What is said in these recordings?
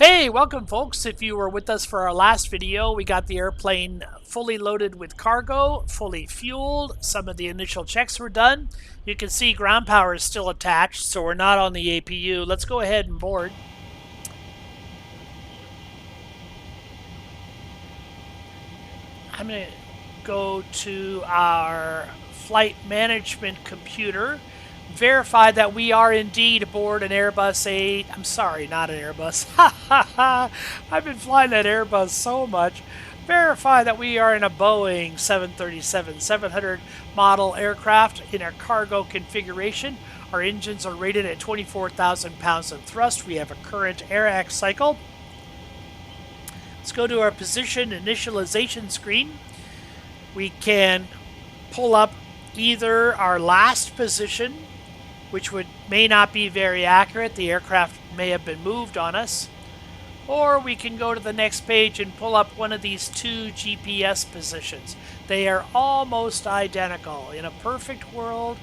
Hey, welcome folks. If you were with us for our last video, we got the airplane fully loaded with cargo, fully fueled. Some of the initial checks were done. You can see ground power is still attached, so we're not on the APU. Let's go ahead and board. I'm going to go to our flight management computer, verify that we are indeed aboard an Airbus 8. I'm sorry, not an Airbus. I've been flying that Airbus so much. Verify that we are in a Boeing 737-700 model aircraft in our cargo configuration. Our engines are rated at 24,000 pounds of thrust. We have a current AirAx cycle. Let's go to our position initialization screen. We can pull up either our last position, which may not be very accurate. The aircraft may have been moved on us. Or we can go to the next page and pull up one of these two GPS positions. They are almost identical. In a perfect world,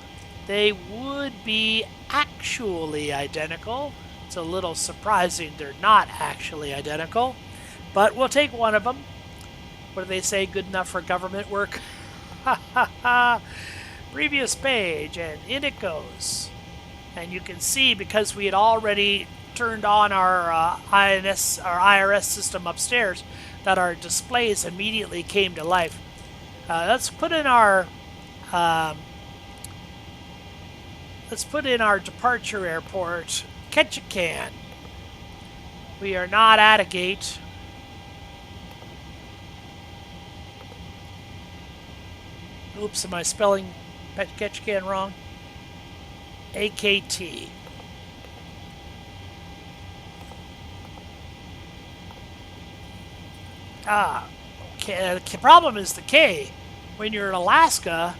they would be actually identical. It's a little surprising they're not actually identical. But we'll take one of them. What do they say? Good enough for government work? Ha ha ha! Previous page, and in it goes. And you can see, because we had already turned on our IRS system upstairs, that our displays immediately came to life. Let's put in our departure airport, Ketchikan. We are not at a gate. Oops, am I spelling Ketchikan wrong? AKT. Okay. The problem is the K. When you're in Alaska,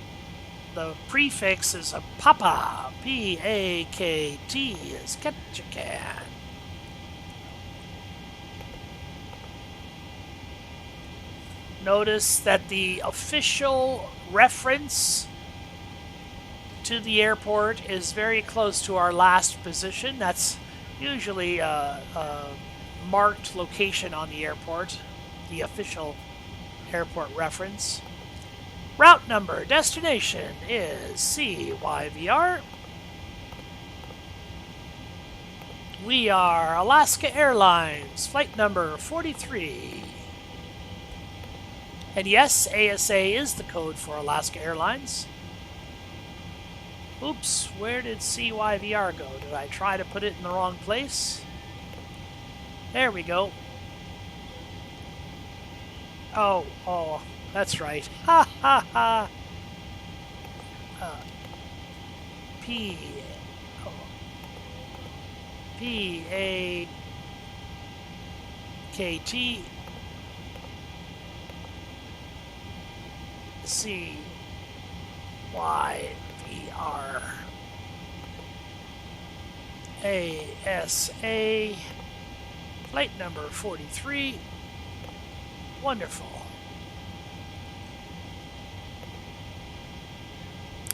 the prefix is a Papa. P-A-K-T is Ketchikan. Notice that the official reference to the airport is very close to our last position. That's usually a marked location on the airport, the official airport reference. Route number, destination is CYVR. We are Alaska Airlines, flight number 43. And yes, ASA is the code for Alaska Airlines. Oops, where did CYVR go? Did I try to put it in the wrong place? There we go. Oh, that's right. Ha ha ha. P-A-K-T CYVR ASA flight number 43. Wonderful.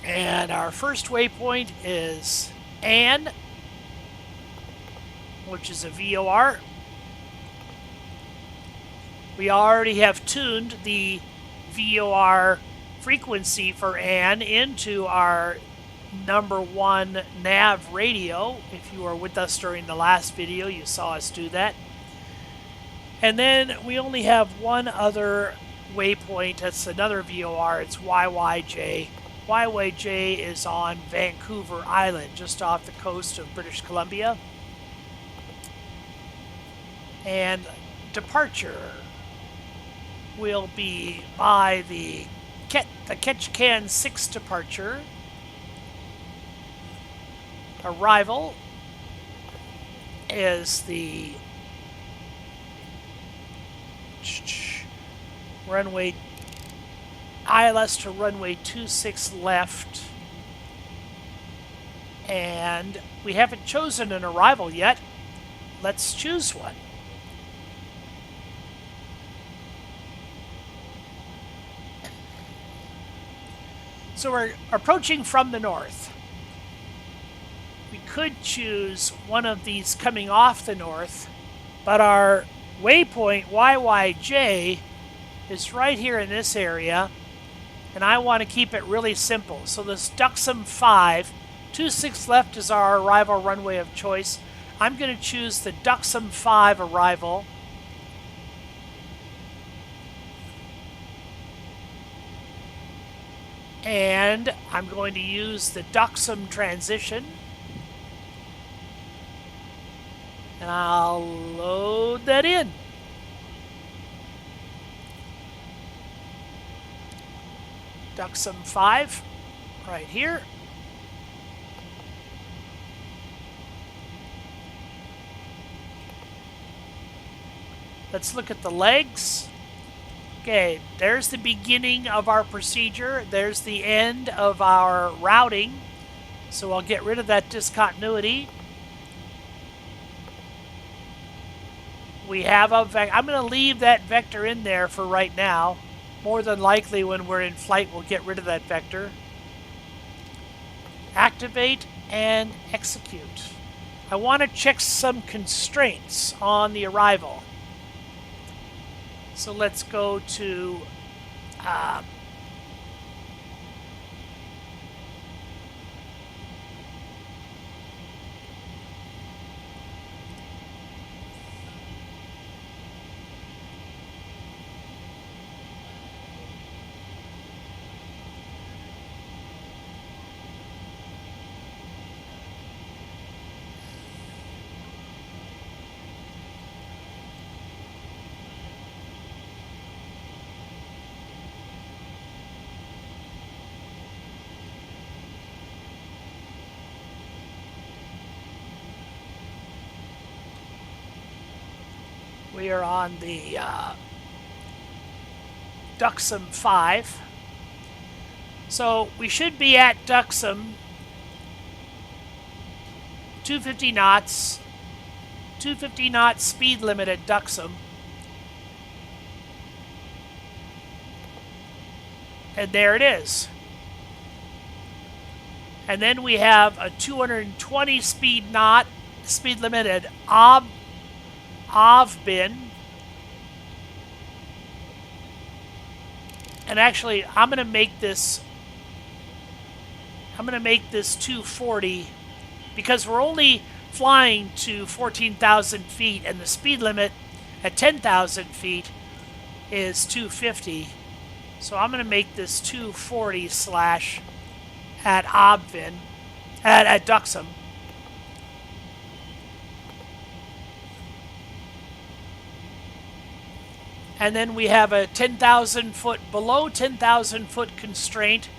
And our first waypoint is Ann, which is a VOR. We already have tuned the VOR frequency for Ann into our #1 nav radio. If you were with us during the last video, you saw us do that. And then we only have one other waypoint. That's another VOR. It's YYJ. YYJ is on Vancouver Island, just off the coast of British Columbia. And departure will be by the Ketchikan 6 departure. Arrival is the runway ILS to runway 26 left. And we haven't chosen an arrival yet. Let's choose one. So we're approaching from the north. We could choose one of these coming off the north But our waypoint YYJ is right here in this area, and I want to keep it really simple. So this Duxum 5, 26 left is our arrival runway of choice. I'm going to choose the Duxum 5 arrival. And I'm going to use the Duxum transition. And I'll load that in. Duxum 5, right here. Let's look at the legs. Okay, there's the beginning of our procedure. There's the end of our routing. So I'll get rid of that discontinuity. We have a vector. I'm going to leave that vector in there for right now. More than likely when we're in flight, we'll get rid of that vector. Activate and execute. I want to check some constraints on the arrival. So let's go to we are on the Duxum 5. So we should be at Duxum 250 knots, 250 knot speed limit at Duxum. And there it is. And then we have a 220 speed limit at Avbin. And actually, I'm going to make this 240 because we're only flying to 14,000 feet and the speed limit at 10,000 feet is 250. So I'm going to make this 240 slash at Avbin, at Duxum. And then we have a 10,000 foot, below 10,000 foot constraint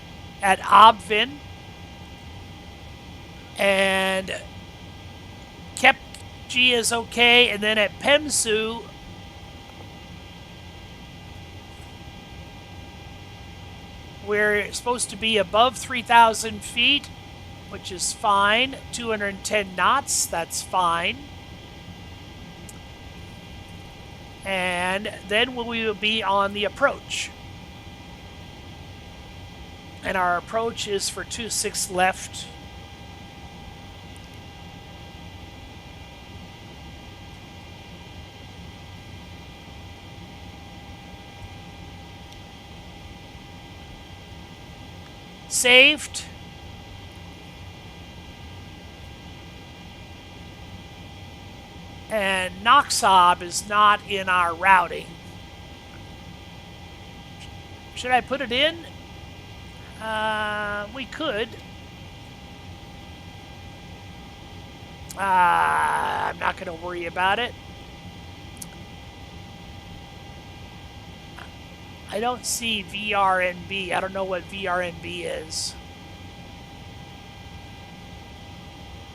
at Avbin. And Ketchikan is okay. And then at Pemsu, we're supposed to be above 3,000 feet, which is fine. 210 knots, that's fine. And then we will be on the approach. And our approach is for 26 left. Saved. And Noxob is not in our routing. Should I put it in? We could. I'm not going to worry about it. I don't see VRNB. I don't know what VRNB is.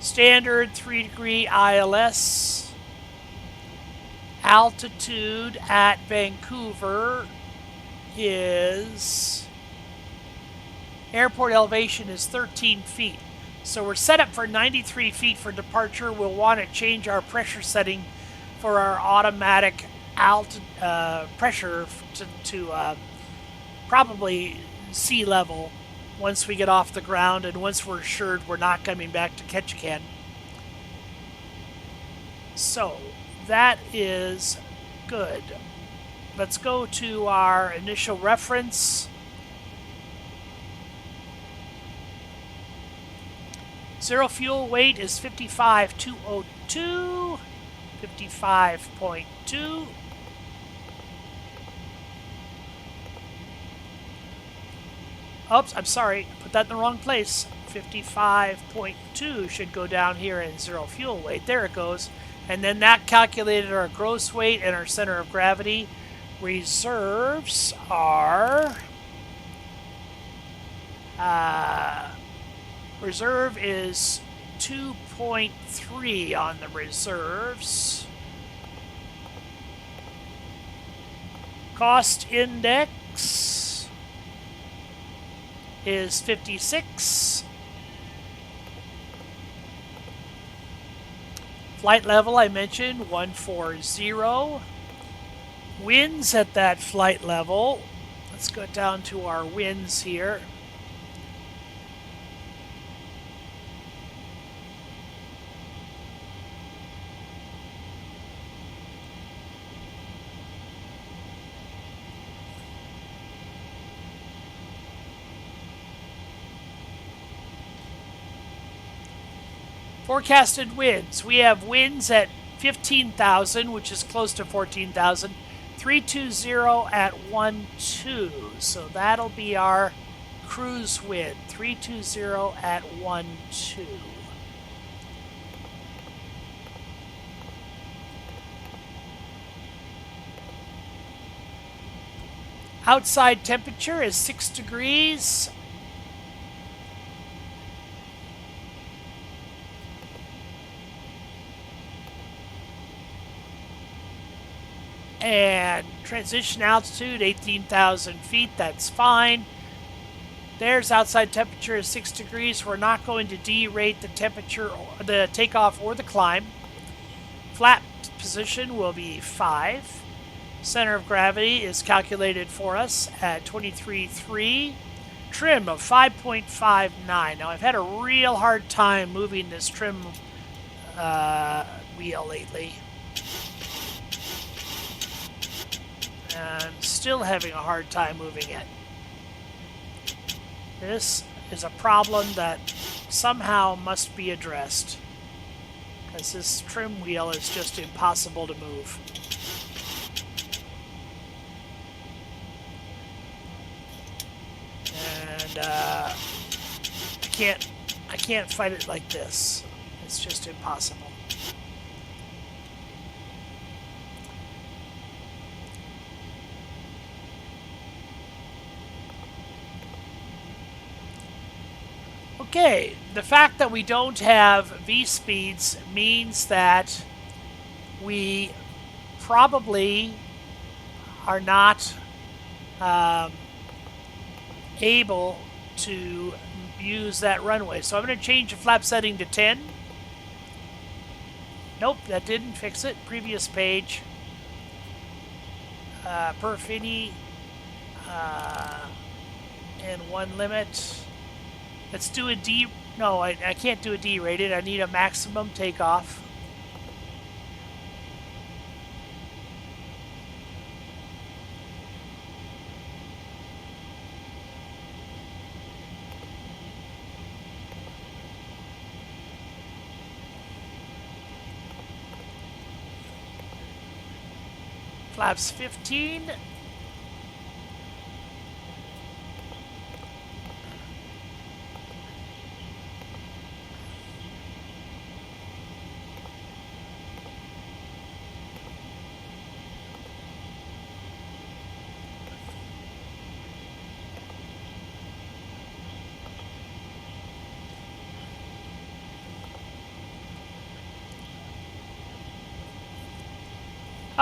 Standard 3-degree ILS. Altitude at Vancouver is... Airport elevation is 13 feet. So we're set up for 93 feet for departure. We'll want to change our pressure setting for our automatic pressure to probably sea level once we get off the ground and once we're assured we're not coming back to Ketchikan. So that is good. Let's go to our initial reference. Zero fuel weight is 55,202, 55.2. Oops, I'm sorry, put that in the wrong place. 55.2 should go down here in zero fuel weight. There it goes. And then that calculated our gross weight and our center of gravity. Reserves are... reserve is 2.3 on the reserves. Cost index is 56. Flight level I mentioned 140. Winds at that flight level. Let's go down to our winds here. Forecasted winds. We have winds at 15,000, which is close to 14,000. 320 at 12. So that'll be our cruise wind. 320 at 12. Outside temperature is 6 degrees. And transition altitude, 18,000 feet, that's fine. There's outside temperature is 6 degrees. We're not going to derate the temperature, the takeoff or the climb. Flap position will be 5. Center of gravity is calculated for us at 23.3. Trim of 5.59. Now I've had a real hard time moving this trim wheel lately. I'm still having a hard time moving it. This is a problem that somehow must be addressed, because this trim wheel is just impossible to move. And I can't fight it like this. It's just impossible. Okay, the fact that we don't have V-speeds means that we probably are not able to use that runway. So I'm going to change the flap setting to 10. Nope, that didn't fix it. Previous page. Per Finney and one limit. Let's do a D. No, I can't do a D rated. I need a maximum takeoff. Flaps 15.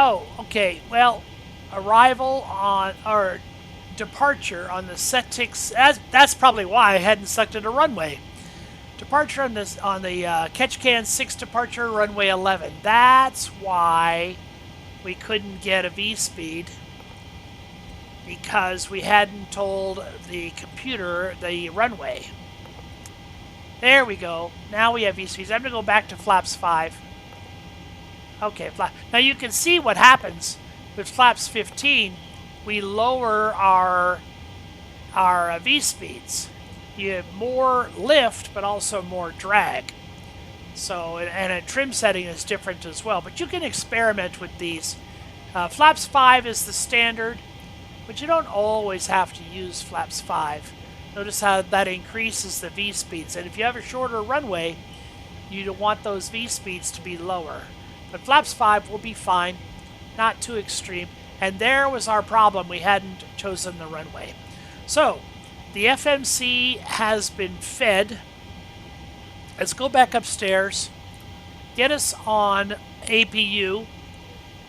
Oh, okay. Well, arrival on, or departure on the Setix. That's probably why I hadn't selected a runway. Departure on this on the Ketchikan 6 departure runway 11. That's why we couldn't get a V-speed, because we hadn't told the computer the runway. There we go. Now we have V-speeds. I'm going to go back to flaps 5. Okay, now you can see what happens with flaps 15. We lower our V speeds. You have more lift, but also more drag. So, and a trim setting is different as well. But you can experiment with these. Flaps 5 is the standard, but you don't always have to use flaps 5. Notice how that increases the V speeds. And if you have a shorter runway, you don't want those V speeds to be lower. But flaps 5 will be fine, not too extreme. And there was our problem. We hadn't chosen the runway. So, the FMC has been fed. Let's go back upstairs. Get us on APU.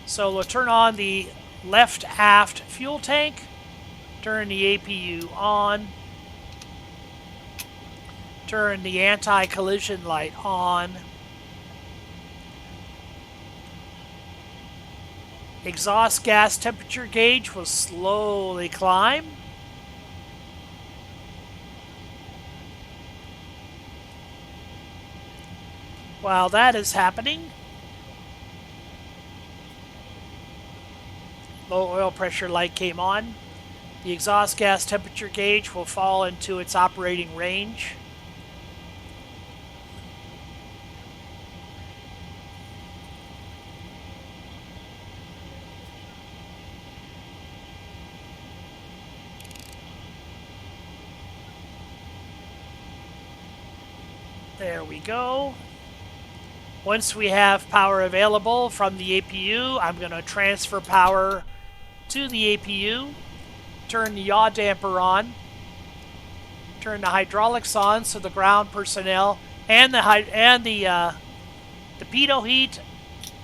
So we'll turn on the left aft fuel tank. Turn the APU on. Turn the anti-collision light on. Exhaust gas temperature gauge will slowly climb. While that is happening, low oil pressure light came on. The exhaust gas temperature gauge will fall into its operating range. There we go. Once we have power available from the APU, I'm going to transfer power to the APU, turn the yaw damper on, turn the hydraulics on so the ground personnel and the pitot heat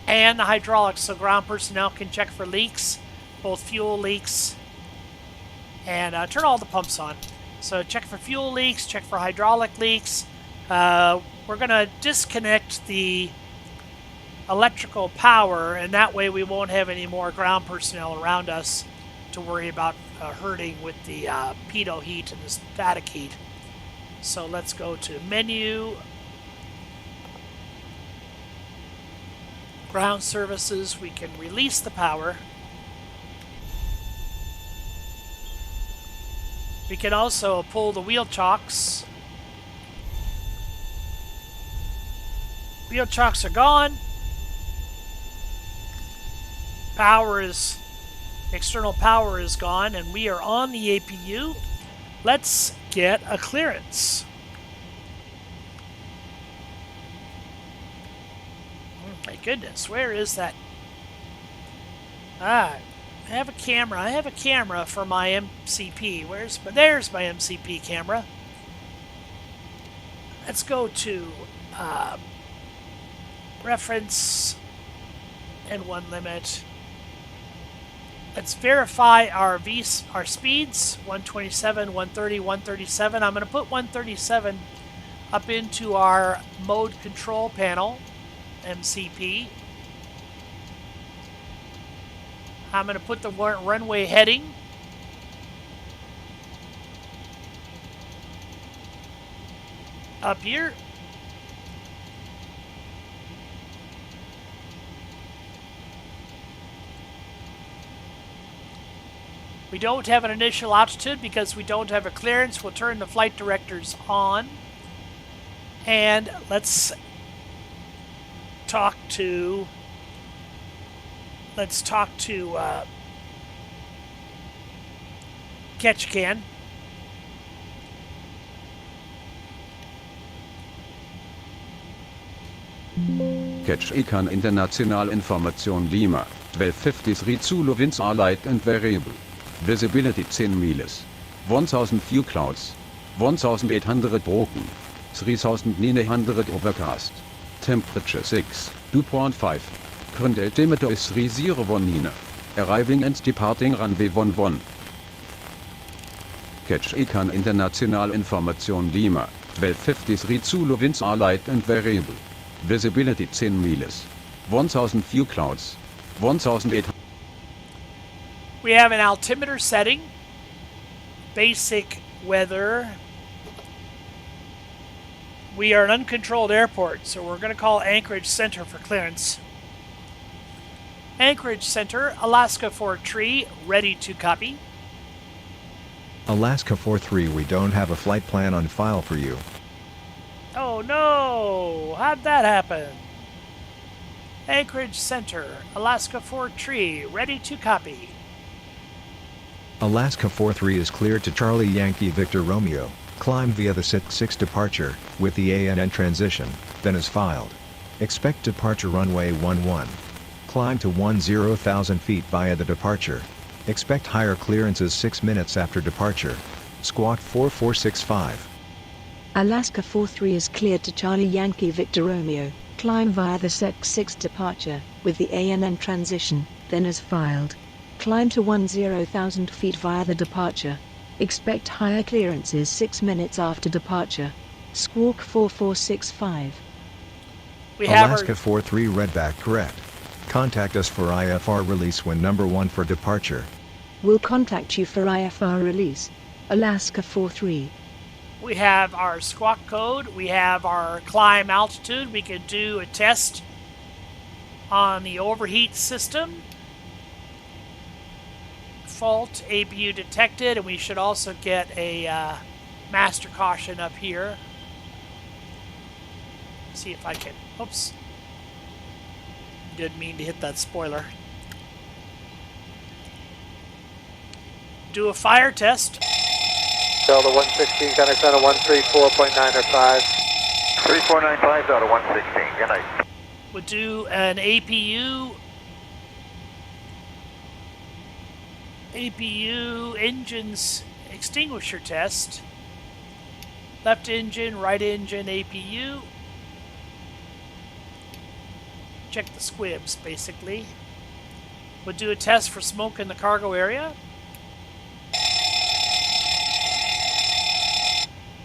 and the hydraulics so ground personnel can check for leaks, both fuel leaks, and turn all the pumps on. So check for fuel leaks, check for hydraulic leaks. We're going to disconnect the electrical power, and that way we won't have any more ground personnel around us to worry about hurting with the pitot heat and the static heat. So let's go to menu, ground services. We can release the power. We can also pull the wheel chocks. Wheel chocks are gone. External power is gone, and we are on the APU. Let's get a clearance. Oh my goodness, where is that? I have a camera. I have a camera for my MCP. There's my MCP camera. Let's go to reference and one limit. Let's verify our speeds. 127, 130, 137. I'm going to put 137 up into our mode control panel, MCP. I'm going to put the runway heading. Up here. We don't have an initial altitude because we don't have a clearance. We'll turn the flight directors on. And let's talk to Ketchikan. Ketchikan International Information Lima, 1250 Zulu winds are light and variable. Visibility 10 miles. 1000 few clouds. 1800 broken. 3900 overcast. Temperature 6, 2.5. Current altimeter is 3019. Arriving and departing runway 11. Ketchikan International Information Lima, 1250 Zulu winds are light and variable. Visibility 10 miles. 1000 few clouds. 1800. We have an altimeter setting, basic weather. We are an uncontrolled airport, so we're going to call Anchorage Center for clearance. Anchorage Center, Alaska 43, ready to copy. Alaska 43, we don't have a flight plan on file for you. Oh no! How'd that happen? Anchorage Center, Alaska 43, ready to copy. Alaska 43 is cleared to Charlie Yankee Victor Romeo. Climb via the 6 departure, with the ANN transition, then is filed. Expect departure runway 11. Climb to 10,000 feet via the departure. Expect higher clearances 6 minutes after departure. Squawk 4465. Alaska 43 is cleared to Charlie Yankee Victor Romeo. Climb via the 6 departure, with the ANN transition, then is filed. Climb to 10,000 feet via the departure. Expect higher clearances 6 minutes after departure. Squawk 4465. We have Alaska 43 readback correct. Contact us for IFR release when number 1 for departure. We'll contact you for IFR release. Alaska 43. We have our squawk code. We have our climb altitude. We could do a test on the overheat system. Fault APU detected, and we should also get a master caution up here. See if I can. Oops. Didn't mean to hit that spoiler. Do a fire test. Delta 116, Gunner Center 134.905. 3495, Delta 116, good night. We'll do an APU engines extinguisher test. Left engine, right engine, APU. Check the squibs, basically. We'll do a test for smoke in the cargo area.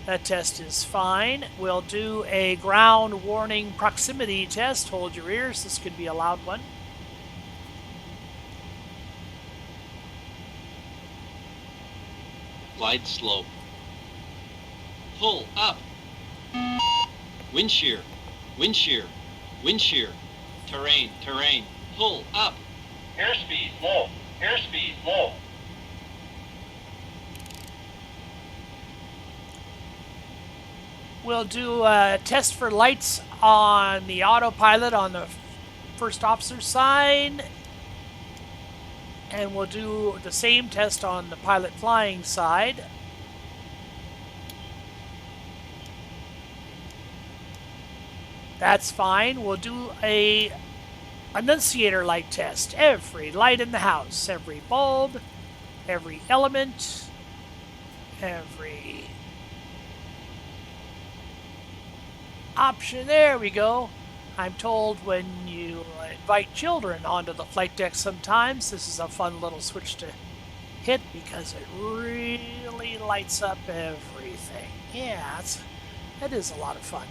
That test is fine. We'll do a ground warning proximity test. Hold your ears. This could be a loud one. Glide slope. Pull up. Wind shear. Wind shear. Wind shear. Terrain. Terrain. Pull up. Airspeed low. Airspeed low. We'll do a test for lights on the autopilot on the first officer's side. And we'll do the same test on the pilot flying side. That's fine. We'll do a annunciator light test. Every light in the house, every bulb, every element, every option. There we go. I'm told when you invite children onto the flight deck sometimes, this is a fun little switch to hit because it really lights up everything. Yeah, that is a lot of fun.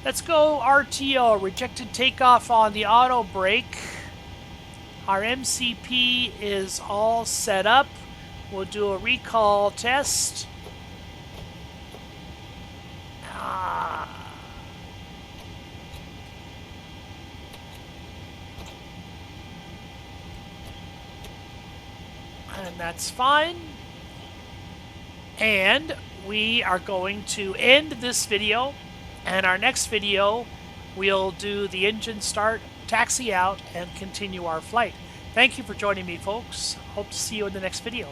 Let's go RTO, rejected takeoff on the auto brake. Our MCP is all set up. We'll do a recall test. And that's fine. And we are going to end this video. And our next video, we'll do the engine start, taxi out, and continue our flight. Thank you for joining me, folks. Hope to see you in the next video.